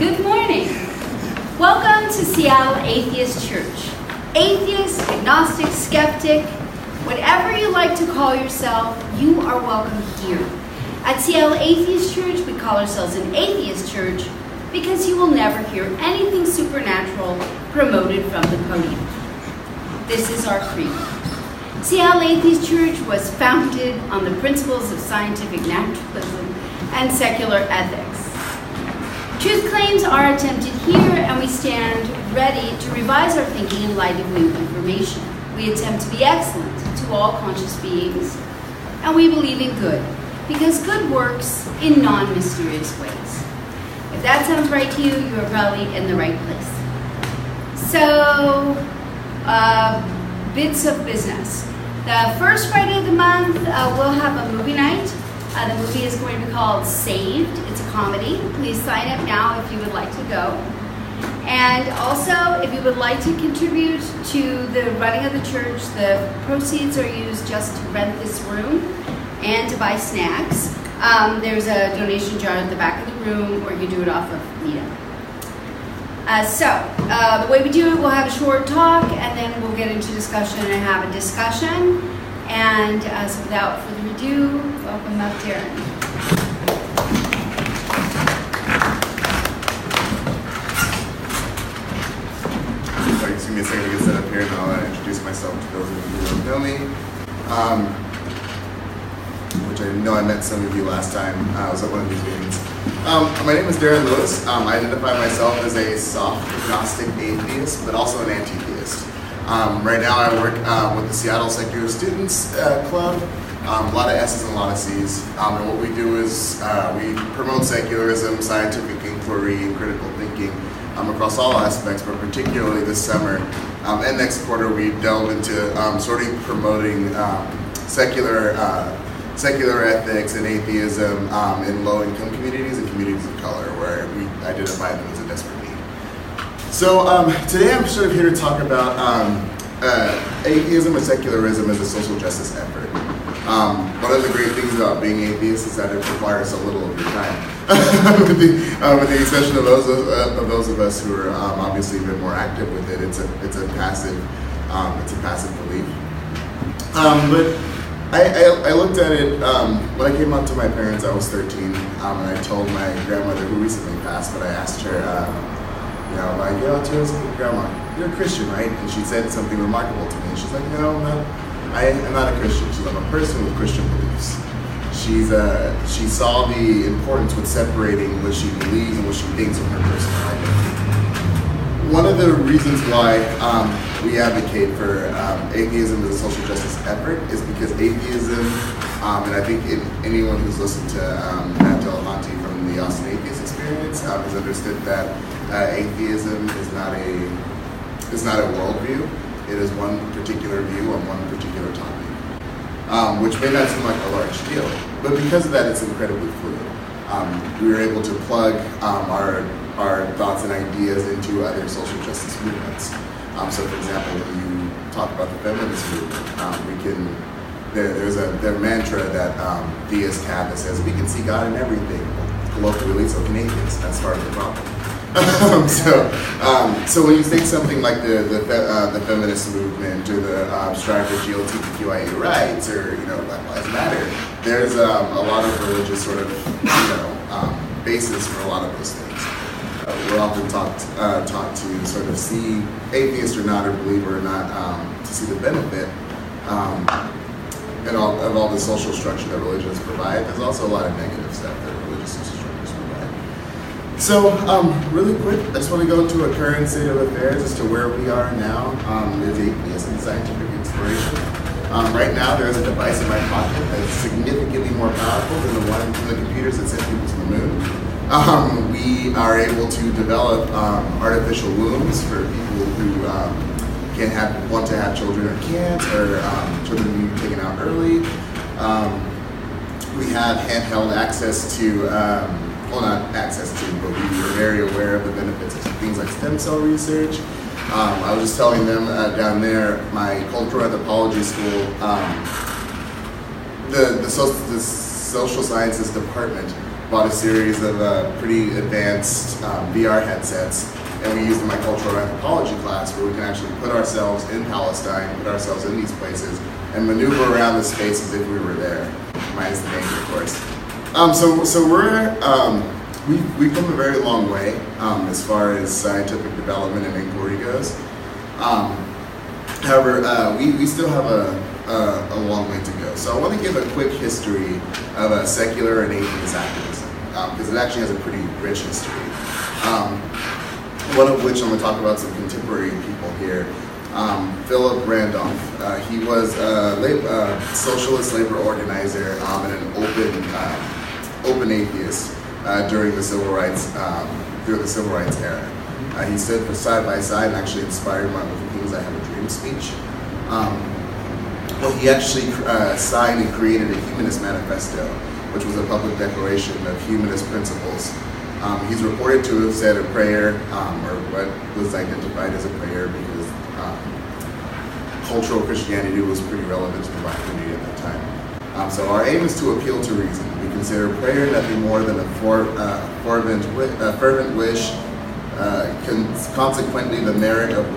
Good morning. Welcome to Seattle Atheist Church. Atheist, agnostic, skeptic, whatever you like to call yourself, you are welcome here. At Seattle Atheist Church, we call ourselves an atheist church because you will never hear anything supernatural promoted from the podium. This is our creed. Seattle Atheist Church was founded on the principles of scientific naturalism and secular ethics. Truth claims are attempted here, and we stand ready to revise our thinking in light of new information. We attempt to be excellent to all conscious beings, and we believe in good, because good works in non-mysterious ways. If that sounds right to you, you are probably in the right place. So, bits of business. The first Friday of the month, we'll have a movie night. The movie is going to be called Saved. It's a comedy. Please sign up now if you would like to go. And also, if you would like to contribute to the running of the church, the proceeds are used just to rent this room and to buy snacks. There's a donation jar at the back of the room, or you can do it off of Meetup. The way we do it, we'll have a short talk, and then we'll get into discussion and have a discussion. And so without further ado, welcome up, Darron. Just give me a second to get set up here, and I'll introduce myself to those of you who don't know me. Which I know I met some of you last time I was at one of these meetings. My name is Darron Lewis. I identify myself as a soft agnostic atheist, but also an anti-theist. Right now I work with the Seattle Secular Students Club, a lot of S's and a lot of C's. And what we do is we promote secularism, scientific inquiry, and critical thinking across all aspects, but particularly this summer and next quarter we delve into sort of promoting secular ethics and atheism in low-income communities and communities of color, where we identify them as a desperate need. So today I'm sort of here to talk about atheism or secularism as a social justice effort. One of the great things about being atheist is that it requires a little of your time, with the exception of those of us who are obviously a bit more active with it. It's a passive belief. But I looked at it when I came up to my parents. I was 13, and I told my grandmother, who recently passed, but I asked her. Grandma, you're a Christian, right? And she said something remarkable to me. And she's like, no, I'm not a Christian. She's like, I'm a person with Christian beliefs. She saw the importance with separating what she believes and what she thinks from her personal identity. One of the reasons why we advocate for atheism as a social justice effort is because atheism, and I think anyone who's listened to Matt Delahanty from the Austin Atheist Experience has understood that atheism is not a worldview. It is one particular view on one particular topic, which may not seem like a large deal, but because of that, it's incredibly fluid. We were able to plug our thoughts and ideas into other social justice movements. So, for example, when you talk about the feminist movement, there's their mantra that theists have that says we can see God in everything. Colloquially, so can atheists. That's part of the problem. So when you take something like the feminist movement or the strive for LGBTQIA rights or Black Lives Matter, there's a lot of religious sort of basis for a lot of those things. We're often taught to sort of see atheist or not, or believer or not, to see the benefit of all the social structure that religions provide. There's also a lot of negative stuff that religious social structures provide. So, really quick, I just want to go into a current state of affairs as to where we are now as atheists and scientific exploration. Right now, there is a device in my pocket that's significantly more powerful than the one from the computers that sent people to the moon. We are able to develop artificial wombs for people who want to have children or can't, or children being taken out early. We have handheld access to, not access to, but we are very aware of the benefits of things like stem cell research. I was just telling them down there, my cultural anthropology school, the social sciences department bought a series of pretty advanced VR headsets, and we used them in my cultural anthropology class, where we can actually put ourselves in Palestine, put ourselves in these places, and maneuver around the space as if we were there, minus the danger, of course. So we've come a very long way as far as scientific development and inquiry goes. However, we still have a long way to go. So I want to give a quick history of secular and atheist activism, because it actually has a pretty rich history. One of which I'm going to talk about some contemporary people here. Philip Randolph. He was a socialist labor organizer and an open atheist during the civil rights era. He stood for side by side and actually inspired Martin Luther King's "I Have a Dream" speech. He actually signed and created a humanist manifesto, which was a public declaration of humanist principles. He's reported to have said a prayer, or what was identified as a prayer, because cultural Christianity was pretty relevant to the Black community at that time. So our aim is to appeal to reason. We consider prayer nothing more than a fervent wish. Consequently, the merit and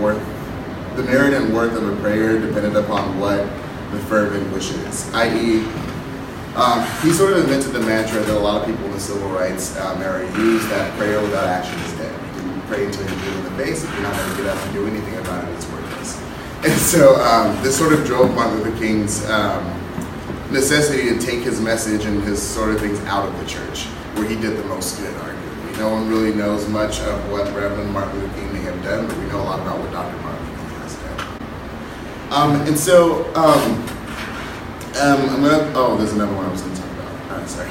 worth of a prayer depended upon what the fervent wish is, i.e., he sort of invented the mantra that a lot of people in the civil rights era use, that prayer without action is dead. You can pray until you're blue in the face. If you're not going to get up and do anything about it, it's worthless. And so this sort of drove Martin Luther King's necessity to take his message and his sort of things out of the church, where he did the most good, arguably. No one really knows much of what Reverend Martin Luther King may have done, but we know a lot about what Dr. Martin Luther King has done. I'm gonna. Oh, there's another one I was going to talk about. All right, sorry.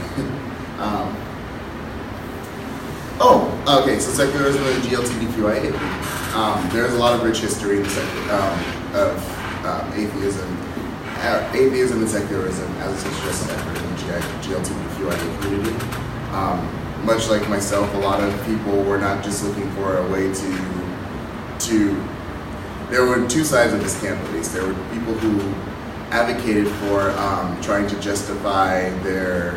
Okay. So secularism and GLTBQIA. There's a lot of rich history in atheism and secularism as a social justice effort in the GLTBQIA community. Much like myself, a lot of people were not just looking for a way to. There were two sides of this camp, at least. There were people who advocated for trying to justify their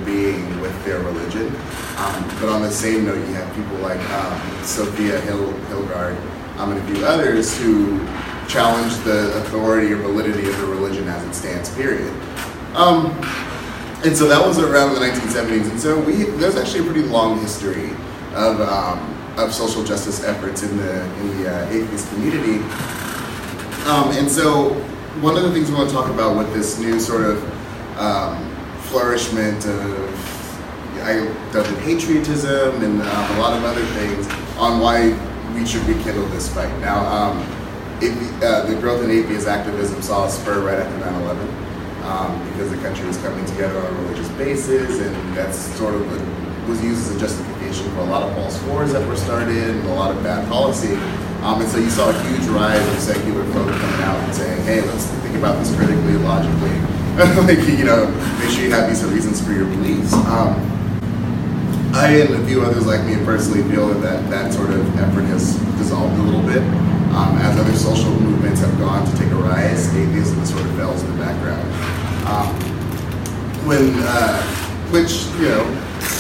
being with their religion, but on the same note, you have people like Sophia Hilgard and a few others who challenge the authority or validity of the religion as it stands. Period. And so that was around the 1970s, and so there's actually a pretty long history of social justice efforts in the atheist community, and so. One of the things we want to talk about with this new sort of flourishment of patriotism and a lot of other things on why we should rekindle this fight. Now, the growth in atheist activism saw a spur right after 9/11 because the country was coming together on a religious basis, and that's sort of was used as a justification for a lot of false wars that were started and a lot of bad policy. And so you saw a huge rise of secular folk coming out and saying, hey, let's think about this critically and logically. Make sure you have these reasons for your beliefs. I and a few others like me personally feel that sort of effort has dissolved a little bit. As other social movements have gone to take a rise, atheism sort of fell in the background. Which,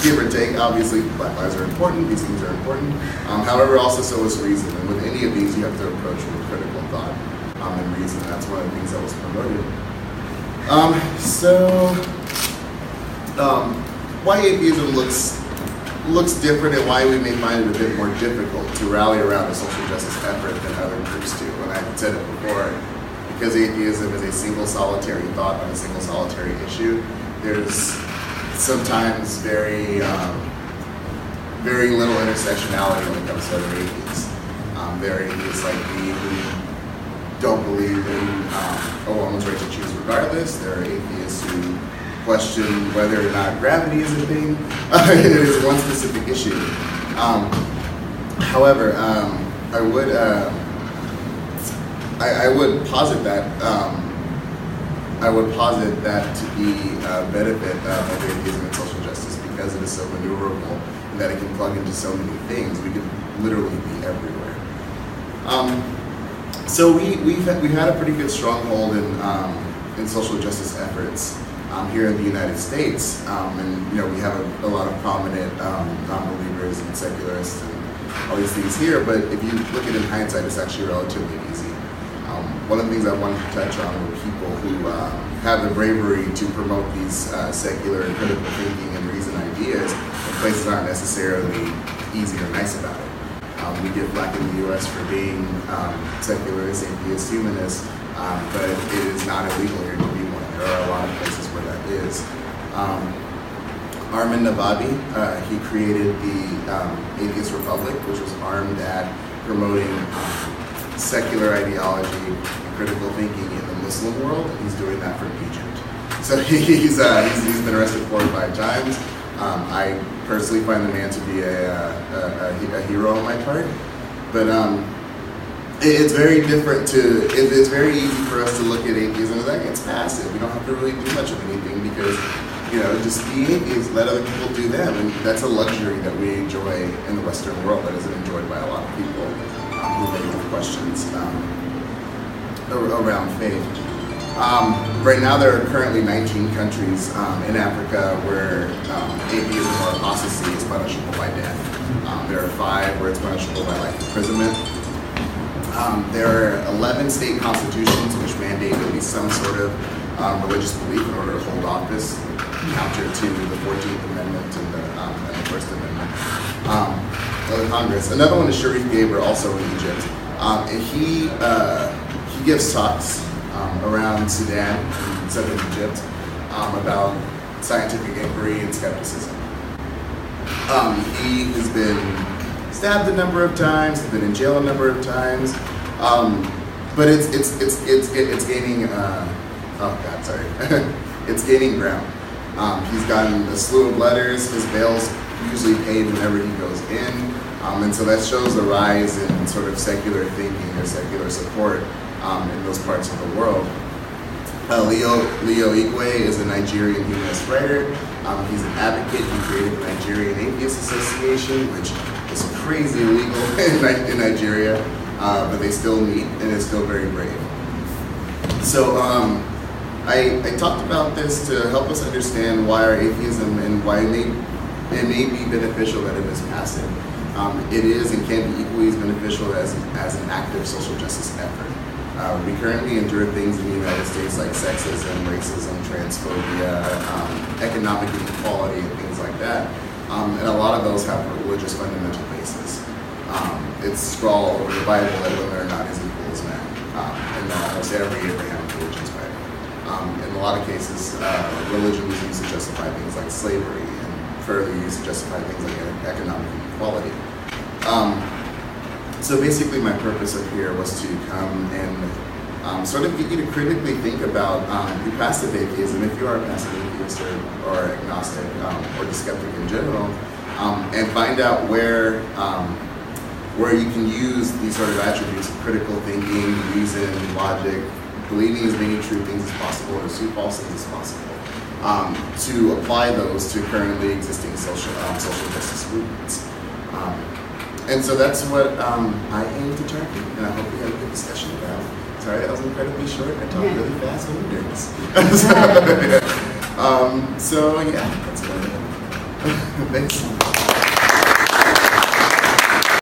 give or take, obviously, Black lives are important, these things are important. However, also so is reason. And with any of these, you have to approach with critical thought and reason. That's one of the things that was promoted. Why atheism looks different and why we may find it a bit more difficult to rally around a social justice effort than other groups do. And I've said it before, because atheism is a single solitary thought on a single solitary issue, there's sometimes very little intersectionality when it comes to other atheists. There are atheists like me who don't believe in a woman's right to choose regardless. There are atheists who question whether or not gravity is a thing. It is one specific issue. However, I would posit that to be a benefit of atheism and social justice because it is so maneuverable and that it can plug into so many things. We could literally be everywhere. So we've had a pretty good stronghold in social justice efforts here in the United States. And we have a lot of prominent non-believers and secularists and all these things here, but if you look at it in hindsight, it's actually relatively easy. One of the things I wanted to touch on were people who have the bravery to promote these secular and critical thinking and reason ideas in places that aren't necessarily easy or nice about it. We get flack in the U.S. for being secularists, atheists, humanists, but it is not illegal here to be one. There are a lot of places where that is. Armin Navabi, he created the Atheist Republic, which was armed at promoting secular ideology and critical thinking in the Muslim world, and he's doing that from Egypt. So he's been arrested 4 or 5 times. I personally find the man to be a hero on my part, but it's very different it's very easy for us to look at atheism as like it's passive. We don't have to really do much of anything because just be atheists, let other people do them, and that's a luxury that we enjoy in the Western world that isn't enjoyed by a lot of people who may have questions around faith. Right now there are currently 19 countries in Africa where atheism or apostasy is punishable by death. There are 5 where it's punishable by life imprisonment. There are 11 state constitutions which mandate at least some sort of religious belief in order to hold office, counter to the 14th Amendment and the First Amendment of the Congress. Another one is Sharif Gaber, also in Egypt. And he gives talks around Sudan and southern Egypt about scientific inquiry and skepticism. He has been stabbed a number of times, he's been in jail a number of times, but it's gaining it's gaining ground. He's gotten a slew of letters. His bail's usually paid whenever he goes in, and so that shows a rise in sort of secular thinking or secular support in those parts of the world. Leo Igwe is a Nigerian humanist writer. He's an advocate. He created the Nigerian Atheist Association, which is crazy illegal in Nigeria, but they still meet, and it's still very brave. So I talked about this to help us understand why our atheism and why it may be beneficial that it is passive. It is and can be equally as beneficial as an active social justice effort. We currently endure things in the United States like sexism, racism, transphobia, economic inequality, and things like that. And a lot of those have a religious fundamental basis. It's scrawled over the Bible that women are not as equal as men, in almost every Abrahamic religion's Bible. In a lot of cases, religion was used to justify things like slavery and further used to justify things like economic inequality. So basically my purpose up here was to come and sort of get you to critically think about your passive atheism, if you are a passive atheist or agnostic or the skeptic in general, and find out where you can use these sort of attributes of critical thinking, reason, logic, believing as many true things as possible or as few false things as possible, to apply those to currently existing social justice movements. And so that's what I aim to target, and I hope we have a good discussion about. Sorry, that was incredibly short. I talk really fast when you're nervous. So yeah, that's about it. Thanks.